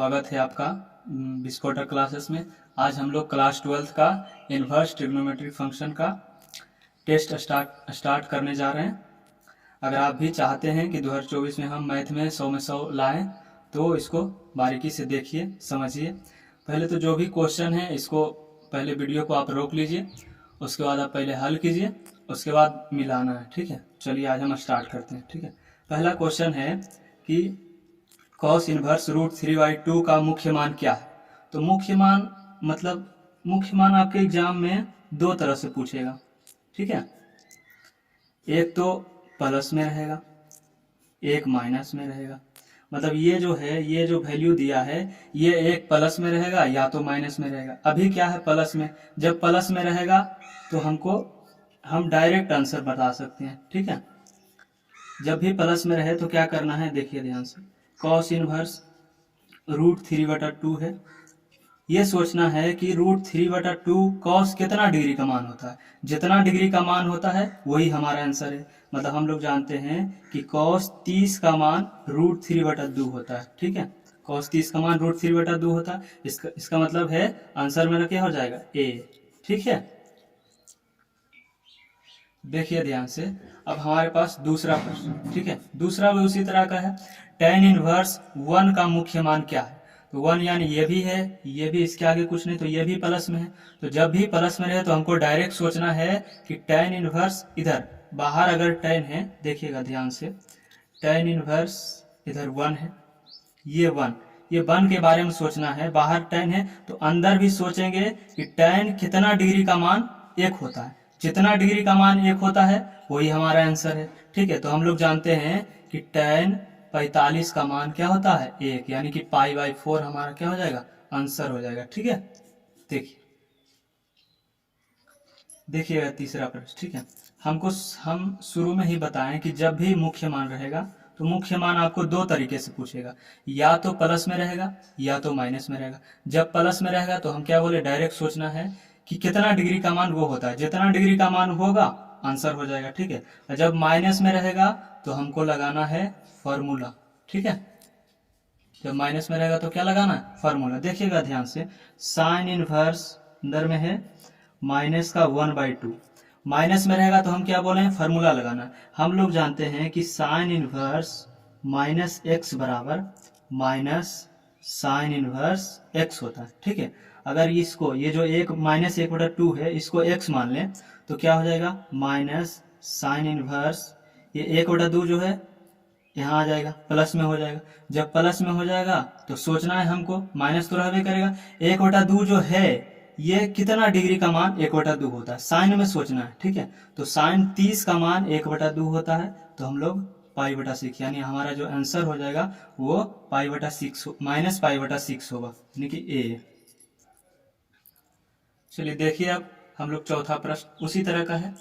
स्वागत है आपका विस्कोटर क्लासेस में। आज हम लोग क्लास 12th का इन्वर्स ट्रिग्नोमेट्रिक फंक्शन का टेस्ट स्टार्ट करने जा रहे हैं। अगर आप भी चाहते हैं कि 2024 में हम मैथ में 100 में 100 लाएं तो इसको बारीकी से देखिए, समझिए। पहले तो जो भी क्वेश्चन है इसको पहले वीडियो को आप रोक लीजिए, उसके बाद आप पहले हल कीजिए, उसके बाद मिलाना है। ठीक है, चलिए आज हम स्टार्ट करते हैं। ठीक है, पहला क्वेश्चन है कि कॉस इनवर्स रूट 3/2 का मुख्य मान क्या है। तो मुख्य मान आपके एग्जाम में दो तरह से पूछेगा। ठीक है, एक तो प्लस में रहेगा, एक माइनस में रहेगा। मतलब ये जो है, ये जो वैल्यू दिया है ये एक प्लस में रहेगा या तो माइनस में रहेगा। अभी क्या है, प्लस में। जब प्लस में रहेगा तो हम डायरेक्ट आंसर बता सकते हैं। ठीक है, जब भी प्लस में रहे तो क्या करना है, देखिए ध्यान से। कॉस इनवर्स रूट 3/2 है। ये सोचना है कि रूट 3/2 कॉस कितना डिग्री का मान होता है। जितना डिग्री का मान होता है वही हमारा आंसर है। मतलब हम लोग जानते हैं कि कॉस 30 का मान रूट 3/2 होता है। ठीक है, कॉस 30 का मान रूट 3/2 होता है। इसका मतलब है आंसर मेरा क्या हो जाएगा, ए। ठीक है, देखिए ध्यान से। अब हमारे पास दूसरा प्रश्न। ठीक है, दूसरा भी उसी तरह का है। tan इनवर्स 1 का मुख्य मान क्या है। तो 1 यानी ये भी है, ये भी, इसके आगे कुछ नहीं, तो ये भी प्लस में है। तो जब भी प्लस में रहे तो हमको डायरेक्ट सोचना है कि tan इनवर्स इधर बाहर अगर tan है, देखिएगा ध्यान से, tan इनवर्स इधर 1 है, ये 1 के बारे में सोचना है। बाहर tan है तो अंदर भी सोचेंगे कि tan कितना डिग्री का मान 1 होता है। जितना डिग्री का मान 1 होता है वही हमारा आंसर है। ठीक है, तो हम लोग जानते हैं कि tan 45 का मान क्या होता है, 1, यानी कि π/4 हमारा क्या हो जाएगा, आंसर हो जाएगा। ठीक है, देखिएगा तीसरा प्रश्न। ठीक है, हम शुरू में ही बताएं कि जब भी मुख्य मान रहेगा तो मुख्य मान आपको दो तरीके से पूछेगा, या तो प्लस में रहेगा या तो माइनस में रहेगा। जब प्लस में रहेगा तो हम क्या बोले, डायरेक्ट सोचना है कि कितना डिग्री का मान वो होता है। जितना डिग्री का मान होगा आंसर हो जाएगा। ठीक है, और जब माइनस में रहेगा तो हमको लगाना है फॉर्मूला। ठीक है, जब माइनस में रहेगा तो क्या लगाना है, फॉर्मूला। देखिएगा ध्यान से, साइन इनवर्स अंदर में है माइनस का 1/2। माइनस में रहेगा तो हम क्या बोले हैं, फॉर्मूला लगाना है। हम लोग जानते हैं कि साइन इनवर्स माइनस एक्स बराबर माइनस साइन इनवर्स एक्स होता है। ठीक है, अगर इसको, ये जो एक -1/2 है, इसको x मान लें तो क्या हो जाएगा, माइनस साइन इनवर्स, ये 1/2 जो है यहाँ आ जाएगा, प्लस में हो जाएगा। जब प्लस में हो जाएगा तो सोचना है हमको, माइनस तो रहबे करेगा। 1/2 जो है ये कितना डिग्री का मान 1/2 होता है, साइन में सोचना है। ठीक है, तो साइन 30 का मान 1/2 होता है, तो हम लोग π/6, यानी हमारा जो आंसर हो जाएगा वो π/6 -π/6 होगा, यानी कि ए। चलिए देखिए, अब हम लोग चौथा प्रश्न उसी तरह का है।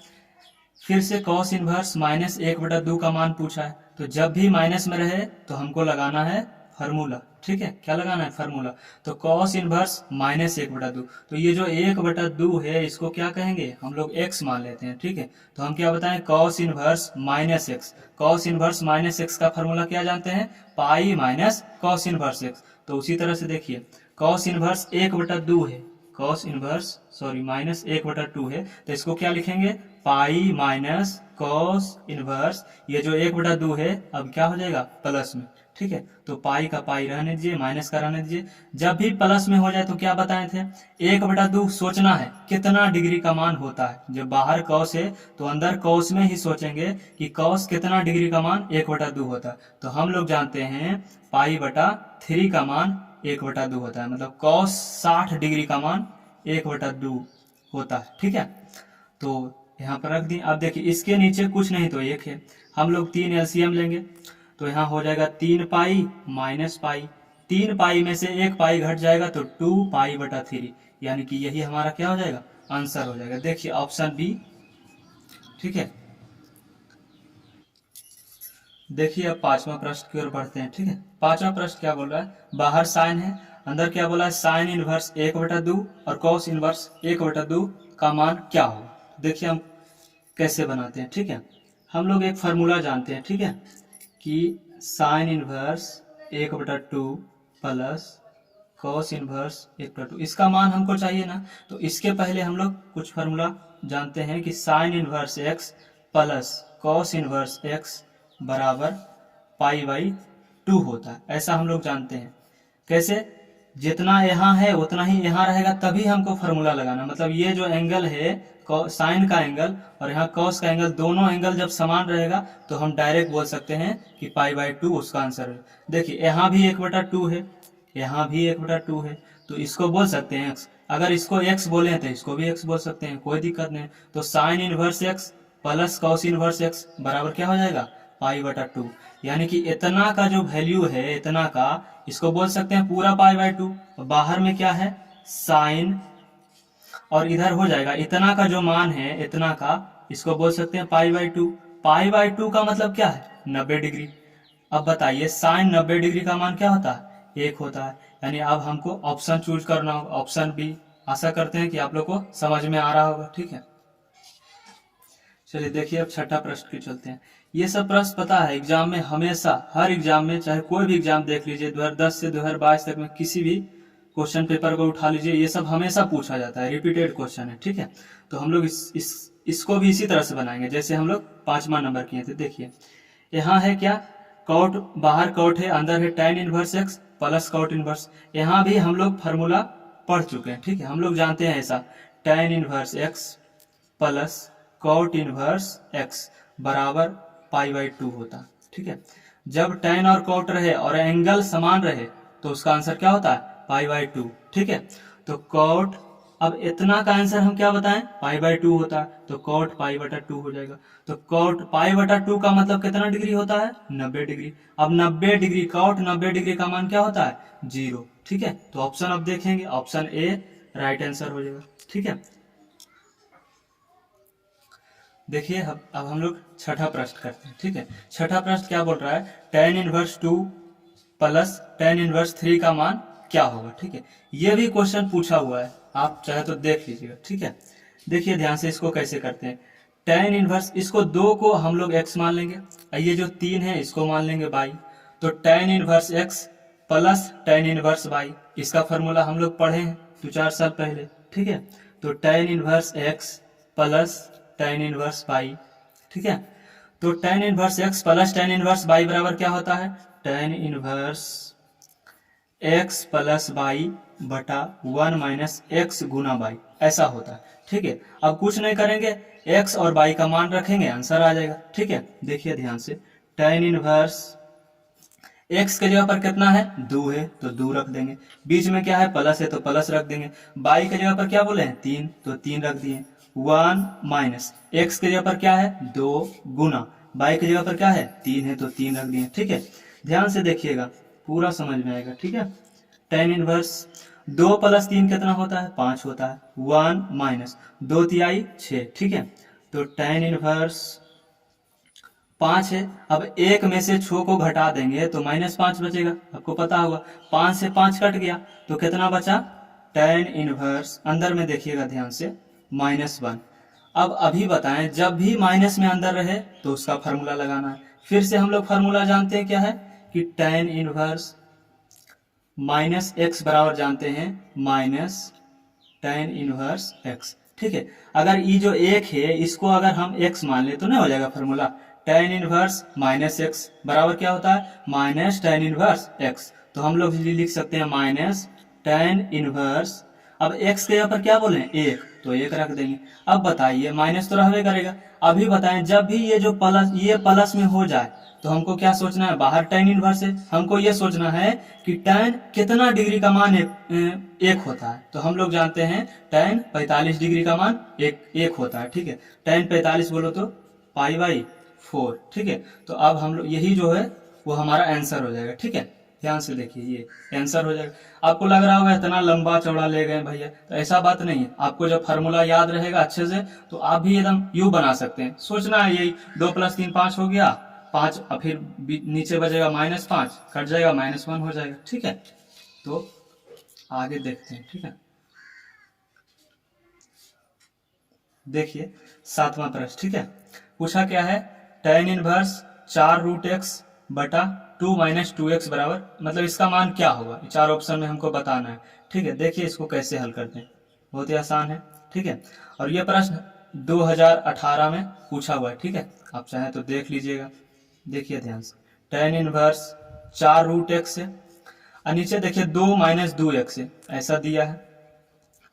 फिर से कॉस इनवर्स -1/2 का मान पूछा है। तो जब भी माइनस में रहे तो हमको लगाना है फार्मूला। ठीक है, क्या लगाना है, फार्मूला। तो कॉस इनवर्स -1/2, तो ये जो 1/2 है इसको क्या कहेंगे, हम लोग x मान लेते हैं। ठीक है, तो हम क्या बताएं, cos inverse -x। Cos inverse -x का फार्मूला क्या जानते हैं, pi minus cos inverse x। तो उसी तरह से देखिए, कॉस इनवर्स 1/2 है, कॉस इनवर्स -1/2 है, तो इसको क्या लिखेंगे, पाई माइनस कॉस इनवर्स, ये जो 1/2 है अब क्या हो जाएगा, प्लस में। ठीक है, तो पाई का पाई रहने दीजिए, माइनस का रहने दीजिए। जब भी प्लस में हो जाए तो क्या बताए थे, 1/2 सोचना है कितना डिग्री का मान होता है। जब बाहर कॉस है तो अंदर कॉस में ही सोचेंगे कि कॉस कितना डिग्री का मान 1/2 होता है। तो हम लोग जानते हैं π/3 का मान 1/2 होता है, मतलब कॉस 60 डिग्री का मान 1/2 होता है। ठीक है, तो यहाँ पर रख दी। अब देखिए, इसके नीचे कुछ नहीं तो 1 है, हम लोग 3 एलसीएम लेंगे तो यहाँ हो जाएगा 3 पाई माइनस पाई। 3 पाई में से 1 पाई घट जाएगा तो 2π/3, यानी कि यही हमारा क्या हो जाएगा, आंसर हो जाएगा। देखिए ऑप्शन बी। ठीक है, देखिए अब पांचवा प्रश्न की ओर बढ़ते हैं। ठीक है, पांचवा प्रश्न क्या बोल रहा है, बाहर साइन है, अंदर क्या बोला है, साइन इनवर्स 1/2 और कॉस इनवर्स 1/2 का मान क्या हो। देखिए हम कैसे बनाते हैं। ठीक है, हम लोग एक फार्मूला जानते हैं। ठीक है, कि sine inverse 1/2 plus cos inverse 1/2, इसका मान हमको चाहिए ना। तो इसके पहले हम लोग कुछ फार्मूला जानते हैं कि sin inverse x plus cos inverse x बराबर π/2 होता है, ऐसा हम लोग जानते हैं। कैसे? जितना यहाँ है उतना ही यहाँ रहेगा, तभी हमको फार्मूला लगाना। मतलब ये जो एंगल है साइन का एंगल और यहाँ कॉस का एंगल, दोनों एंगल जब समान रहेगा तो हम डायरेक्ट बोल सकते हैं कि π/2 उसका आंसर है। देखिए यहाँ भी 1/2 है, यहाँ भी 1/2 है, तो इसको बोल सकते हैं x। अगर इसको x बोले तो इसको भी x बोल सकते हैं, कोई दिक्कत नहीं। तो sine inverse x plus cos inverse x बराबर क्या हो जाएगा? π/2। यानी कि इतना का जो वैल्यू है, इतना का, इसको बोल सकते हैं पूरा π/2। बाहर में क्या है? साइन, और इधर हो जाएगा इतना का जो मान है, इतना का, इसको बोल सकते हैं π/2। π/2 का मतलब क्या है? 90 डिग्री। अब बताइए साइन 90 डिग्री का मान क्या होता है? 1 होता है। यानी अब हमको ऑप्शन चूज करना होगा, ऑप्शन बी। आशा करते हैं कि आप लोग को समझ में आ रहा होगा। ठीक है, चलिए देखिए अब छठा प्रश्न की चलते हैं। ये सब प्रश्न पता है एग्जाम में हमेशा, हर एग्जाम में, चाहे कोई भी एग्जाम देख लीजिए 2010 से 2022 तक में, किसी भी क्वेश्चन पेपर को उठा लीजिए, ये सब हमेशा पूछा जाता है, रिपीटेड क्वेश्चन है। ठीक है, तो हम लोग इसको भी इसी तरह से बनाएंगे जैसे हम लोग 5वां नंबर किए थे। देखिए यहाँ है क्या? कॉट, बाहर कॉट है, अंदर है tan inverse x plus cot inverse. यहाँ भी हम लोग फार्मूला पढ़ चुके हैं। ठीक है, हम लोग जानते हैं ऐसा, tan inverse x plus cot inverse x बराबर π/2 होता। ठीक है, जब tan और कॉट रहे और एंगल समान रहे तो उसका आंसर क्या होता है? π/2। ठीक है, तो कॉट, अब इतना का आंसर हम क्या बताएं? π/2 होता है, तो कॉट π/2 हो जाएगा। तो कॉट π/2 का मतलब कितना डिग्री होता है? 90 डिग्री। अब 90 डिग्री, कॉट 90 डिग्री का मान क्या होता है? 0। ठीक है, तो ऑप्शन अब देखेंगे, ऑप्शन ए राइट आंसर हो जाएगा। ठीक है, देखिए अब हम लोग छठा प्रश्न करते हैं। ठीक है, छठा प्रश्न क्या बोल रहा है? tan inverse 2 plus tan inverse 3 का मान क्या होगा? ठीक है, ये भी क्वेश्चन पूछा हुआ है, आप चाहे तो देख लीजिएगा। ठीक है, देखिए ध्यान से इसको कैसे करते हैं। tan इनवर्स, इसको 2 को हम लोग x मान लेंगे, ये जो 3 है इसको मान लेंगे y। तो tan inverse x plus tan inverse y, इसका फॉर्मूला हम लोग पढ़े हैं 2-4 साल पहले। ठीक है, तो tan inverse x plus tan inverse y। ठीक है, तो tan inverse x plus tan inverse y बराबर क्या होता है? tan inverse x plus y बटा 1 माइनस x गुना y, ऐसा होता है। ठीक है, अब कुछ नहीं करेंगे, x और y का मान रखेंगे, आंसर आ जाएगा। ठीक है, देखिए ध्यान से, tan इनवर्स x के जगह पर कितना है? 2 है, तो 2 रख देंगे। बीच में क्या है? प्लस है, तो प्लस रख देंगे। y के जगह पर क्या बोले हैं? 3, तो 3 रख दिए। 1 माइनस x के जगह पर क्या है? 2 गुना y के जगह पर क्या है? 3 है, तो 3 रख दिए। ठीक है, ध्यान से देखिएगा, पूरा समझ में आएगा। ठीक है, tan इनवर्स 2 प्लस 3 कितना होता है? 5 होता है। 1 माइनस 2 तिहाई 6। ठीक है, तो tan इनवर्स 5 है। अब एक में से 6 को घटा देंगे तो -5 बचेगा, आपको पता होगा। 5 से 5 कट गया तो कितना बचा? tan इनवर्स, अंदर में देखिएगा ध्यान से, -1। अब अभी बताएं, जब भी माइनस में अंदर रहे तो उसका फार्मूला लगाना है। फिर से हम लोग फार्मूला जानते हैं क्या है कि tan इनवर्स माइनस एक्स बराबर जानते हैं माइनस tan इनवर्स x। ठीक है, अगर ये जो एक है इसको अगर हम x मान ले तो नहीं हो जाएगा formula? tan inverse minus x बराबर क्या होता है? Minus tan inverse x। तो हम लोग लिख सकते हैं माइनस tan इनवर्स, अब x के यहाँ पर क्या बोले? 1, तो 1 रख देंगे। अब बताइए, माइनस तो रहबे करेगा। अभी बताएं, जब भी ये जो प्लस, ये प्लस में हो जाए तो हमको क्या सोचना है? बाहर tan इनवर्स है, हमको ये सोचना है कि tan कितना डिग्री का मान 1 होता है। तो हम लोग जानते हैं tan 45 डिग्री का मान 1 होता है। ठीक है, tan 45 बोलो तो π/4। ठीक है, तो अब हम लोग यही जो है वो हमारा आंसर हो जाएगा। ठीक है, ध्यान से देखिए, ये आंसर हो जाएगा। आपको लग रहा होगा इतना लंबा चौड़ा ले गए भैया, तो ऐसा बात नहीं है। आपको जब फार्मूला याद रहेगा अच्छे से तो आप भी एकदम यू बना सकते हैं। सोचना है यही 2 + 3 5 हो गया, 5 और फिर नीचे बचेगा -5, कट जाएगा -1 हो जाएगा। ठीक है, तो आगे देखते हैं। ठीक है, देखिए 7वां प्रश्न। ठीक है, पूछा क्या है? tan इनवर्स 4√x बटा 2 माइनस 2x बराबर, मतलब इसका मान क्या होगा, 4 ऑप्शन में हमको बताना है। ठीक है, देखिए इसको कैसे हल करते हैं, बहुत ही आसान है। ठीक है, और ये प्रश्न 2018 में पूछा हुआ है। ठीक है, आप चाहें तो देख लीजिएगा। देखिए ध्यान से, tan इनवर्स 4 रूट एक्स है, और नीचे देखिए 2 माइनस 2x है, ऐसा दिया है।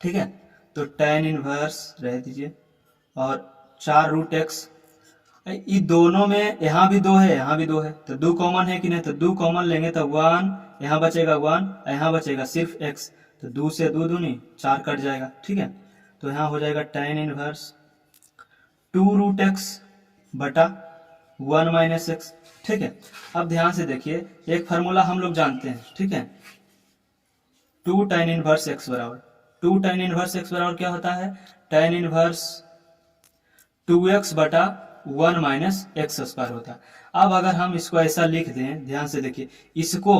ठीक है, तो tan इनवर्स रह दीजिए और 4 रूट एक्स, ये दोनों में यहाँ भी 2 है, यहाँ भी 2 है, तो 2 कॉमन है कि नहीं, तो 2 कॉमन लेंगे तो 1 यहाँ बचेगा, 1 यहाँ बचेगा सिर्फ x, तो 2 से 2 दूनी 4 कट जाएगा। ठीक है, तो यहाँ हो जाएगा tan इनवर्स 2 रूट एक्स बटा 1 माइनस एक्स। ठीक है, अब ध्यान से देखिए, एक फार्मूला हम लोग जानते हैं। ठीक है, 2 tan इनवर्स x बराबर, 2 tan इनवर्स x बराबर क्या होता है, tan इनवर्स 2x बटा 1 माइनस एक्स स्क्वायर होता है। अब अगर हम इसको ऐसा लिख दें, ध्यान से देखिए, इसको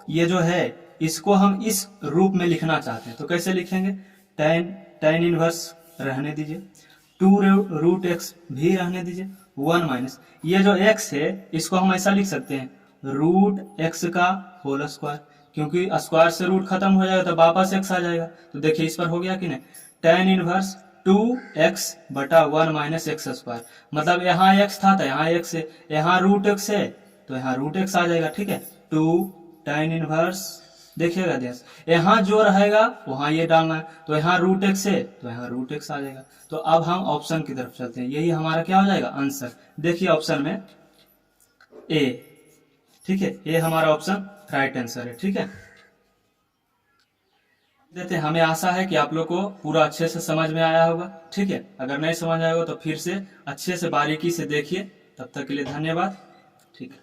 ये जो है इसको हम इस रूप में लिखना चाहते हैं, तो कैसे लिखेंगे, tan इनवर्स रहने दीजिए, 2 रूट एक्स भी रहने दीजिए, 1 माइनस ये जो x है इसको हम ऐसा लिख सकते हैं, रूट एक्स का होल स्क्वायर, क्योंकि स्क्वायर से रूट खत्म हो जाएगा तो वापस x आ जाएगा। तो देखिए इस पर हो गया कि नहीं, tan इनवर्स 2x बटा 1 माइनस एक्स स्क्वायर, मतलब यहाँ x था तो यहाँ x है, यहाँ रूट x है तो यहाँ रूट x आ जाएगा। ठीक है, 2 tan इनवर्स, देखिएगा ध्यान, यहाँ जो रहेगा वहाँ ये डालना है, तो यहाँ रूट x है तो यहाँ रूट x आ जाएगा। तो अब हम ऑप्शन की तरफ चलते हैं, यही हमारा क्या हो जाएगा आंसर। देखिए ऑप्शन में ए, ठीक है, ये हमारा ऑप्शन राइट आंसर है। ठीक है, देते हैं, हमें आशा है कि आप लोग को पूरा अच्छे से समझ में आया होगा। ठीक है, अगर नहीं समझ आया होगा तो फिर से अच्छे से बारीकी से देखिए। तब तक के लिए धन्यवाद। ठीक है।